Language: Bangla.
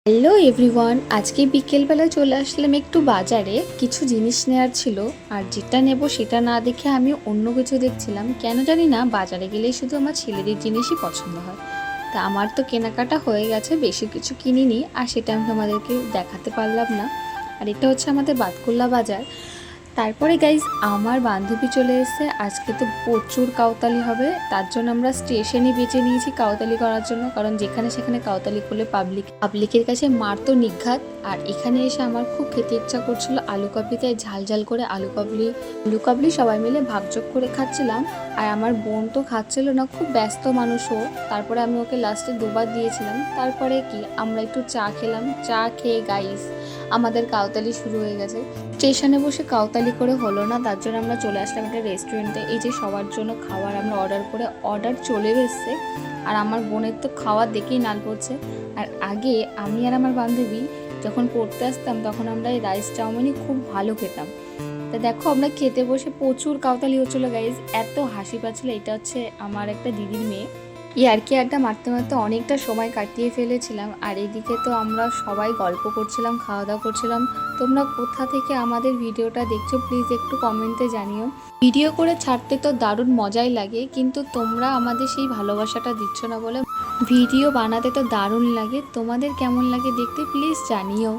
হ্যালো এভরিওয়ান, আজকে বিকেলবেলা চলে আসলাম একটু বাজারে। কিছু জিনিস নেওয়ার ছিল, আর যেটা নেব সেটা না দেখে আমি অন্য কিছু দেখছিলাম। কেন জানি না, বাজারে গেলেই শুধু আমার ছেলেদের জিনিসই পছন্দ হয়। তা আমার তো কেনাকাটা হয়ে গেছে, বেশি কিছু কিনিনি, আর সেটা আমি তোমাদেরকে দেখাতে পারলাম না। আর এটা হচ্ছে আমাদের বাতকুল্লা বাজার। তারপরে গাইজ আমার বান্ধবী চলে এসেছে। আজকে তো প্রচুর কাউতালি হবে, তার জন্য আমরা স্টেশনই বেছে নিয়েছি কাউতালি করার জন্য, কারণ যেখানে সেখানে কাউতালি করলে পাবলিকের কাছে মার তো নিঘাত। আর এখানে এসে আমার খুব খেতে ইচ্ছা করছিল আলু কাবলি, তাই ঝাল ঝাল করে আলু কাবলি সবাই মিলে ভাগযোগ করে খাচ্ছিলাম। আর আমার বোন তো খাচ্ছিল না, খুব ব্যস্ত মানুষও। তারপরে আমি ওকে লাস্টে দুবার দিয়েছিলাম। তারপরে কি আমরা একটু চা খেলাম। চা খেয়ে গাইস আমাদের কাউতালি শুরু হয়ে গেছে। স্টেশনে বসে কাউতালি করে হলো না, তার জন্য আমরা চলে আসলাম একটা রেস্টুরেন্টে। এই যে সবার জন্য খাবার আমরা অর্ডার চলে এসেছে। আর আমার বোনের তো খাওয়ার দেখেই নাল পড়ছে। আর আগে আমি আর আমার বান্ধবী যখন পড়তে আসতাম, তখন আমরা এই রাইস চাউমিনই খুব ভালো খেতাম। তা দেখো আমরা খেতে বসে প্রচুর কাউতালি হচ্ছিলো গাইজ, এত হাসি পাচ্ছিলো। এটা হচ্ছে আমার একটা দিদির মেয়ে। ইয়ার্কি আড্ডা মারতে মারতে অনেকটা সময় কাটিয়ে ফেলেছিলাম। আর এদিকে তো আমরা সবাই গল্প করছিলাম, খাওয়া দাওয়া করছিলাম। তোমরা কোথা থেকে আমাদের ভিডিওটা দেখছো প্লিজ একটু কমেন্টে জানিও। ভিডিও করে ছাড়তে তো দারুণ মজাই লাগে, কিন্তু তোমরা আমাদের সেই ভালোবাসাটা দিচ্ছ না বলে ভিডিও বানাতে তো দারুণ লাগে। তোমাদের কেমন লাগে দেখতে প্লিজ জানিও।